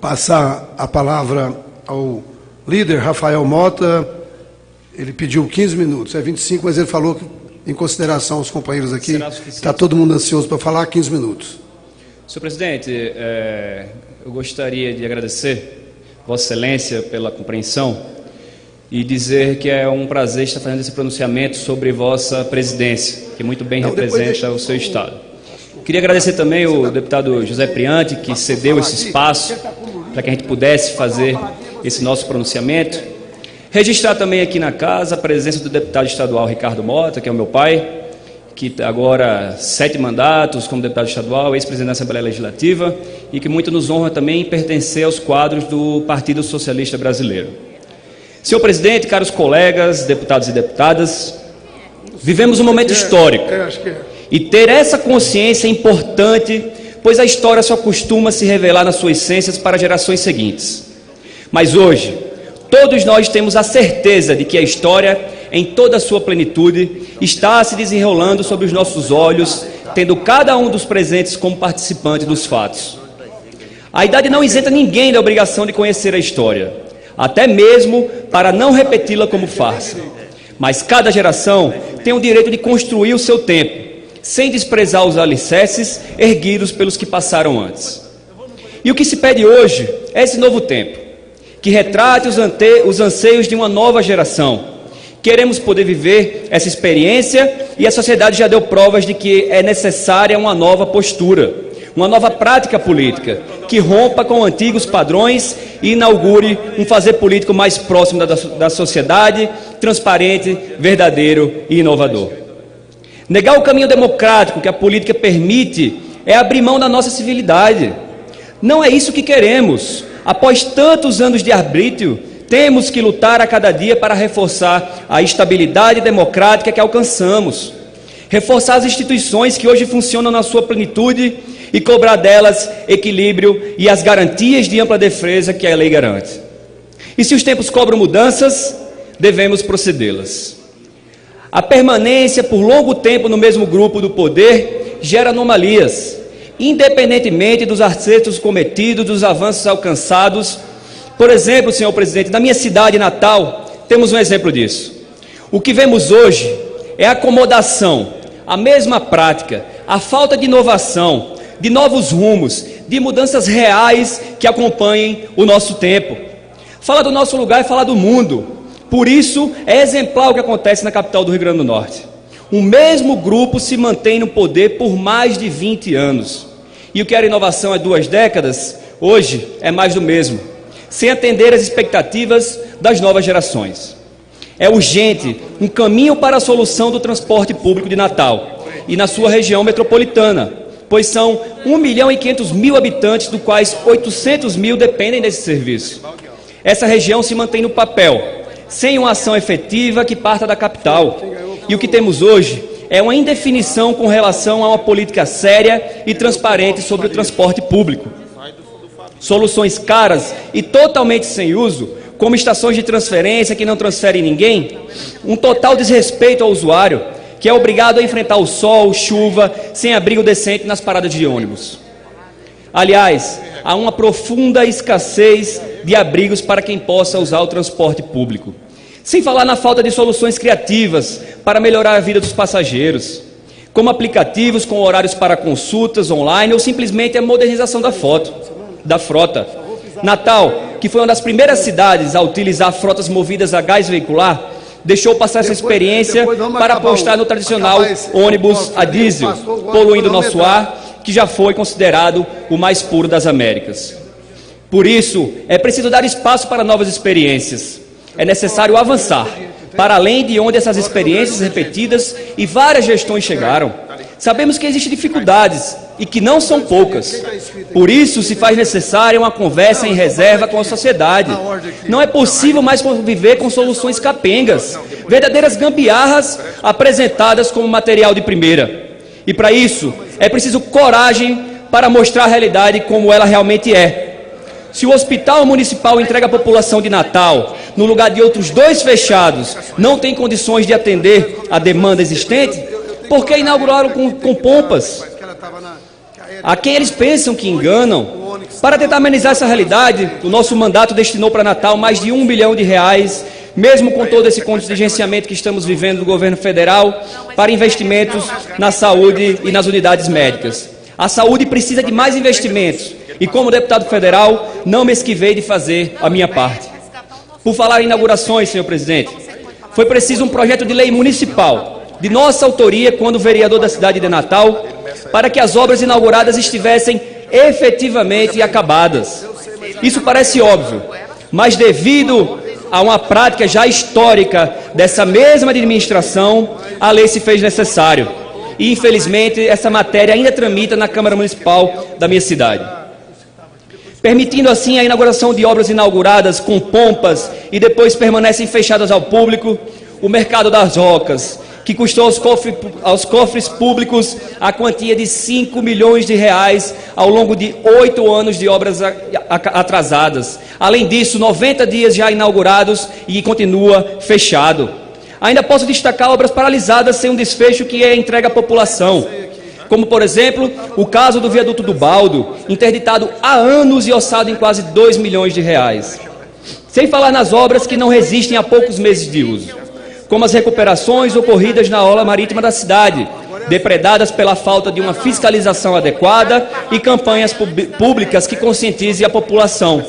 Passar a palavra ao líder Rafael Mota. Ele pediu 15 minutos, é 25, mas ele falou que, em consideração aos companheiros aqui, está todo mundo ansioso para falar 15 minutos. Senhor presidente, eu gostaria de agradecer Vossa Excelência pela compreensão e dizer que é um prazer estar fazendo esse pronunciamento sobre Vossa presidência, que muito bem representa o seu Estado. Queria agradecer também o deputado José Priante, que cedeu esse espaço para que a gente pudesse fazer esse nosso pronunciamento. Registrar também aqui na casa a presença do deputado estadual Ricardo Mota, que é o meu pai, que agora 7 mandatos como deputado estadual, ex-presidente da Assembleia Legislativa, e que muito nos honra também pertencer aos quadros do Partido Socialista Brasileiro. Senhor presidente, caros colegas, deputados e deputadas, vivemos um momento histórico. E ter essa consciência é importante, pois a história só costuma se revelar nas suas essências para gerações seguintes. Mas hoje, todos nós temos a certeza de que a história, em toda a sua plenitude, está se desenrolando sobre os nossos olhos, tendo cada um dos presentes como participante dos fatos. A idade não isenta ninguém da obrigação de conhecer a história, até mesmo para não repeti-la como farsa. Mas cada geração tem o direito de construir o seu tempo, sem desprezar os alicerces erguidos pelos que passaram antes. E o que se pede hoje é esse novo tempo, que retrate os anseios de uma nova geração. Queremos poder viver essa experiência e a sociedade já deu provas de que é necessária uma nova postura, uma nova prática política, que rompa com antigos padrões e inaugure um fazer político mais próximo da sociedade, transparente, verdadeiro e inovador. Negar o caminho democrático que a política permite é abrir mão da nossa civilidade. Não é isso que queremos. Após tantos anos de arbítrio, temos que lutar a cada dia para reforçar a estabilidade democrática que alcançamos, reforçar as instituições que hoje funcionam na sua plenitude e cobrar delas equilíbrio e as garantias de ampla defesa que a lei garante. E se os tempos cobram mudanças, devemos procedê-las. A permanência por longo tempo no mesmo grupo do poder gera anomalias, independentemente dos acertos cometidos, dos avanços alcançados. Por exemplo, senhor presidente, na minha cidade natal, temos um exemplo disso. O que vemos hoje é a acomodação, a mesma prática, a falta de inovação, de novos rumos, de mudanças reais que acompanhem o nosso tempo. Fala do nosso lugar e fala do mundo. Por isso, é exemplar o que acontece na capital do Rio Grande do Norte. O mesmo grupo se mantém no poder por mais de 20 anos. E o que era inovação há 2 décadas, hoje é mais do mesmo, sem atender às expectativas das novas gerações. É urgente um caminho para a solução do transporte público de Natal e na sua região metropolitana, pois são 1.500.000 habitantes, dos quais 800.000 dependem desse serviço. Essa região se mantém no papel, sem uma ação efetiva que parta da capital. E o que temos hoje é uma indefinição com relação a uma política séria e transparente sobre o transporte público. Soluções caras e totalmente sem uso, como estações de transferência que não transferem ninguém, um total desrespeito ao usuário, que é obrigado a enfrentar o sol, chuva, sem abrigo decente nas paradas de ônibus. Aliás, há uma profunda escassez de abrigos para quem possa usar o transporte público. Sem falar na falta de soluções criativas para melhorar a vida dos passageiros, como aplicativos com horários para consultas online ou simplesmente a modernização da frota. Natal, que foi uma das primeiras cidades a utilizar frotas movidas a gás veicular, deixou passar essa experiência para apostar no tradicional ônibus a diesel, poluindo nosso ar, que já foi considerado o mais puro das Américas. Por isso, é preciso dar espaço para novas experiências. É necessário avançar, para além de onde essas experiências repetidas e várias gestões chegaram. Sabemos que existem dificuldades e que não são poucas. Por isso, se faz necessária uma conversa em reserva com a sociedade. Não é possível mais conviver com soluções capengas, verdadeiras gambiarras apresentadas como material de primeira. E para isso, é preciso coragem para mostrar a realidade como ela realmente é. Se o Hospital Municipal entrega à população de Natal, no lugar de outros 2 fechados, não tem condições de atender a demanda existente, por que inauguraram com pompas? A quem eles pensam que enganam Para tentar amenizar essa realidade, o nosso mandato destinou para Natal mais de R$1 bilhão, mesmo com todo esse contingenciamento que estamos vivendo do governo federal, para investimentos na saúde e nas unidades médicas. A saúde precisa de mais investimentos e, como deputado federal, não me esquivei de fazer a minha parte. Por falar em inaugurações, senhor presidente, foi preciso um projeto de lei municipal, de nossa autoria, quando vereador da cidade de Natal, para que as obras inauguradas estivessem efetivamente acabadas. Isso parece óbvio, mas devido a uma prática já histórica dessa mesma administração, a lei se fez necessário. E, infelizmente, essa matéria ainda tramita na Câmara Municipal da minha cidade, permitindo assim a inauguração de obras inauguradas com pompas e depois permanecem fechadas ao público. O mercado das rocas, que custou aos cofres públicos a quantia de R$5 milhões ao longo de 8 anos de obras atrasadas. Além disso, 90 dias já inaugurados e continua fechado. Ainda posso destacar obras paralisadas sem um desfecho que é entregue à população, como, por exemplo, o caso do viaduto do Baldo, interditado há anos e orçado em quase R$2 milhões. Sem falar nas obras que não resistem a poucos meses de uso, como as recuperações ocorridas na orla marítima da cidade, depredadas pela falta de uma fiscalização adequada e campanhas públicas que conscientizem a população.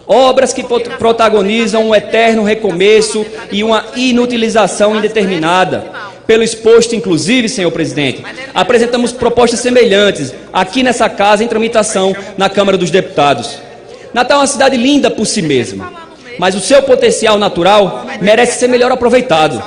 Obras que protagonizam um eterno recomeço e uma inutilização indeterminada. Pelo exposto, inclusive, senhor presidente, apresentamos propostas semelhantes aqui nessa casa em tramitação na Câmara dos Deputados. Natal é uma cidade linda por si mesma, mas o seu potencial natural merece ser melhor aproveitado.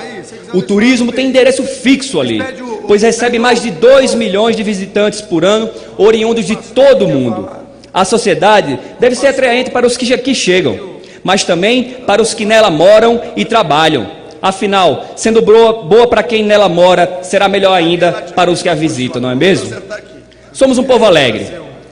O turismo tem endereço fixo ali, pois recebe mais de 2 milhões de visitantes por ano, oriundos de todo o mundo. A sociedade deve ser atraente para os que aqui chegam, mas também para os que nela moram e trabalham. Afinal, sendo boa para quem nela mora, será melhor ainda para os que a visitam, não é mesmo? Somos um povo alegre.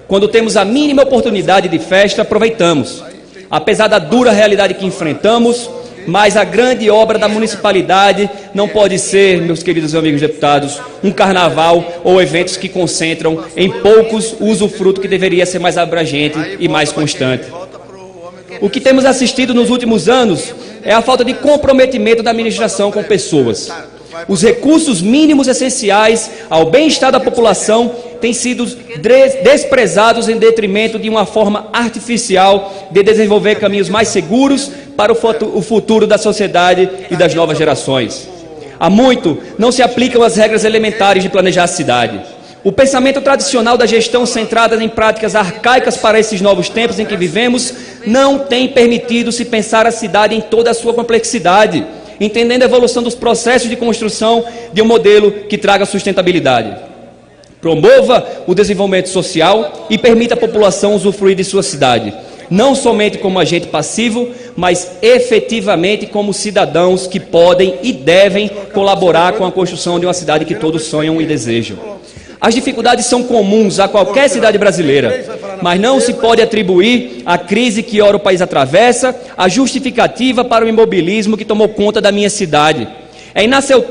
Quando temos a mínima oportunidade de festa, aproveitamos. Apesar da dura realidade que enfrentamos, mas a grande obra da municipalidade não pode ser, meus queridos amigos deputados, um carnaval ou eventos que concentram em poucos o usufruto que deveria ser mais abrangente e mais constante. O que temos assistido nos últimos anos é a falta de comprometimento da administração com pessoas. Os recursos mínimos essenciais ao bem-estar da população têm sido desprezados em detrimento de uma forma artificial de desenvolver caminhos mais seguros para o futuro da sociedade e das novas gerações. Há muito não se aplicam as regras elementares de planejar a cidade. O pensamento tradicional da gestão centrada em práticas arcaicas para esses novos tempos em que vivemos não tem permitido se pensar a cidade em toda a sua complexidade, entendendo a evolução dos processos de construção de um modelo que traga sustentabilidade. Promova o desenvolvimento social e permita à população usufruir de sua cidade, não somente como agente passivo, mas efetivamente como cidadãos que podem e devem colaborar com a construção de uma cidade que todos sonham e desejam. As dificuldades são comuns a qualquer cidade brasileira, mas não se pode atribuir à crise que ora o país atravessa a justificativa para o imobilismo que tomou conta da minha cidade. É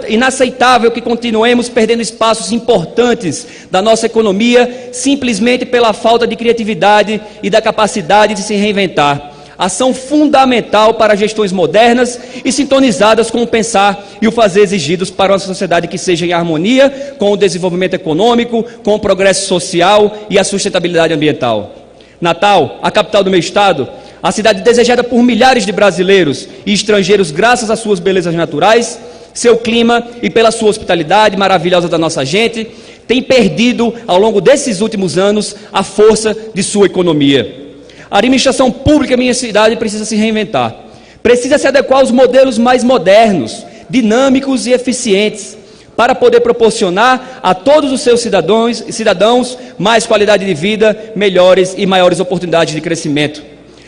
inaceitável que continuemos perdendo espaços importantes da nossa economia simplesmente pela falta de criatividade e da capacidade de se reinventar. Ação fundamental para gestões modernas e sintonizadas com o pensar e o fazer exigidos para uma sociedade que seja em harmonia com o desenvolvimento econômico, com o progresso social e a sustentabilidade ambiental. Natal, a capital do meu estado, a cidade desejada por milhares de brasileiros e estrangeiros graças às suas belezas naturais, seu clima e pela sua hospitalidade maravilhosa da nossa gente, tem perdido ao longo desses últimos anos a força de sua economia. A administração pública da minha cidade precisa se reinventar. Precisa se adequar aos modelos mais modernos, dinâmicos e eficientes, para poder proporcionar a todos os seus cidadãos mais qualidade de vida, melhores e maiores oportunidades de crescimento.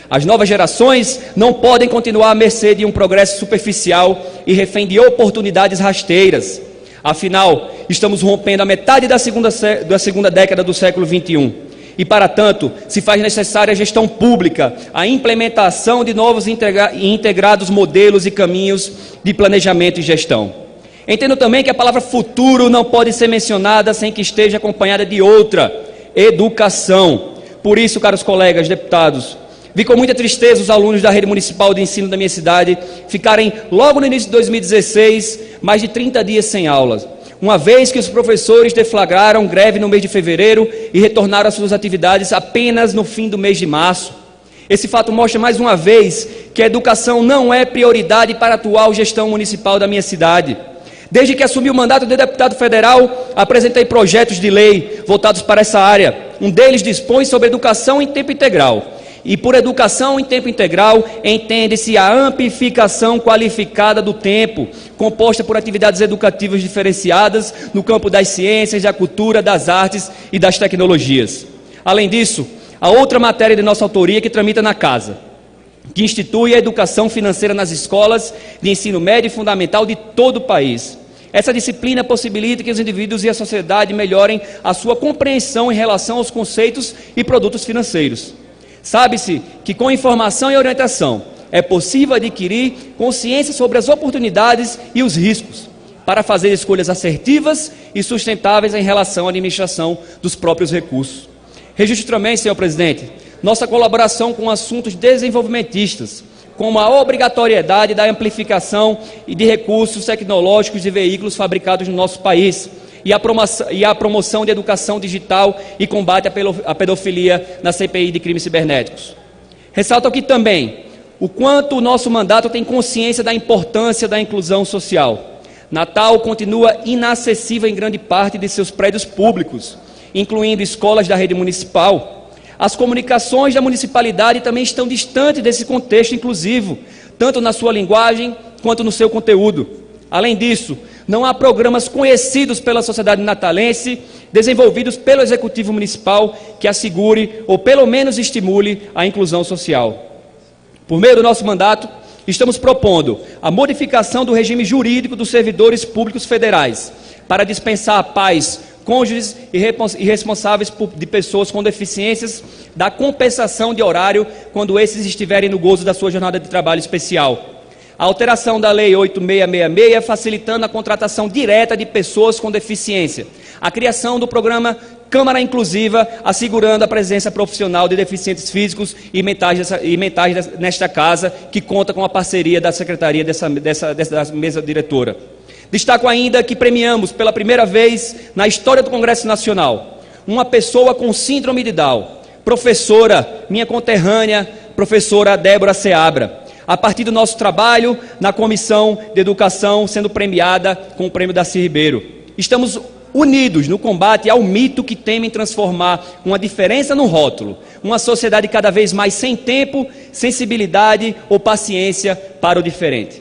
As novas gerações não podem continuar à mercê de um progresso superficial e refém de oportunidades rasteiras. Afinal, estamos rompendo a metade da segunda década do século XXI. E, para tanto, se faz necessária a gestão pública, a implementação de novos e integrados modelos e caminhos de planejamento e gestão. Entendo também que a palavra futuro não pode ser mencionada sem que esteja acompanhada de outra, educação. Por isso, caros colegas deputados, vi com muita tristeza os alunos da rede municipal de ensino da minha cidade ficarem, logo no início de 2016, mais de 30 dias sem aulas, uma vez que os professores deflagraram greve no mês de fevereiro e retornaram às suas atividades apenas no fim do mês de março. Esse fato mostra mais uma vez que a educação não é prioridade para a atual gestão municipal da minha cidade. Desde que assumi o mandato de deputado federal, apresentei projetos de lei voltados para essa área. Um deles dispõe sobre educação em tempo integral. E por educação em tempo integral, entende-se a amplificação qualificada do tempo, composta por atividades educativas diferenciadas no campo das ciências, da cultura, das artes e das tecnologias. Além disso, há outra matéria de nossa autoria que tramita na Casa, que institui a educação financeira nas escolas de ensino médio e fundamental de todo o país. Essa disciplina possibilita que os indivíduos e a sociedade melhorem a sua compreensão em relação aos conceitos e produtos financeiros. Sabe-se que com informação e orientação é possível adquirir consciência sobre as oportunidades e os riscos para fazer escolhas assertivas e sustentáveis em relação à administração dos próprios recursos. Registro também, senhor presidente, nossa colaboração com assuntos desenvolvimentistas, como a obrigatoriedade da amplificação de recursos tecnológicos de veículos fabricados no nosso país e a promoção de educação digital e combate à pedofilia na CPI de crimes cibernéticos. Ressalto aqui também o quanto o nosso mandato tem consciência da importância da inclusão social. Natal continua inacessível em grande parte de seus prédios públicos, incluindo escolas da rede municipal. As comunicações da municipalidade também estão distantes desse contexto inclusivo, tanto na sua linguagem quanto no seu conteúdo. Além disso, não há programas conhecidos pela sociedade natalense, desenvolvidos pelo Executivo Municipal, que assegure ou pelo menos estimule a inclusão social. Por meio do nosso mandato, estamos propondo a modificação do regime jurídico dos servidores públicos federais, para dispensar pais, cônjuges e responsáveis de pessoas com deficiências da compensação de horário quando esses estiverem no gozo da sua jornada de trabalho especial. A alteração da Lei 8666, facilitando a contratação direta de pessoas com deficiência. A criação do programa Câmara Inclusiva, assegurando a presença profissional de deficientes físicos e mentais nesta casa, que conta com a parceria da Secretaria dessa mesa diretora. Destaco ainda que premiamos pela primeira vez na história do Congresso Nacional uma pessoa com síndrome de Down, professora, minha conterrânea, professora Débora Seabra, a partir do nosso trabalho na Comissão de Educação, sendo premiada com o Prêmio Darcy Ribeiro. Estamos unidos no combate ao mito que temem transformar uma diferença no rótulo, uma sociedade cada vez mais sem tempo, sensibilidade ou paciência para o diferente.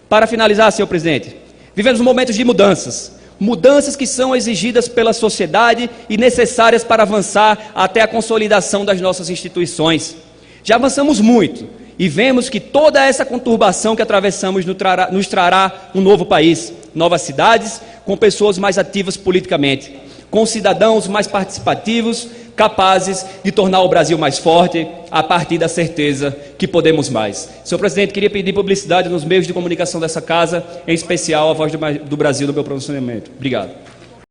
Para finalizar, senhor presidente, vivemos momentos de mudanças que são exigidas pela sociedade e necessárias para avançar até a consolidação das nossas instituições. Já avançamos muito e vemos que toda essa conturbação que atravessamos nos trará um novo país, novas cidades, com pessoas mais ativas politicamente, com cidadãos mais participativos, capazes de tornar o Brasil mais forte, a partir da certeza que podemos mais. Senhor presidente, queria pedir publicidade nos meios de comunicação dessa casa, em especial a Voz do Brasil, do meu pronunciamento. Obrigado.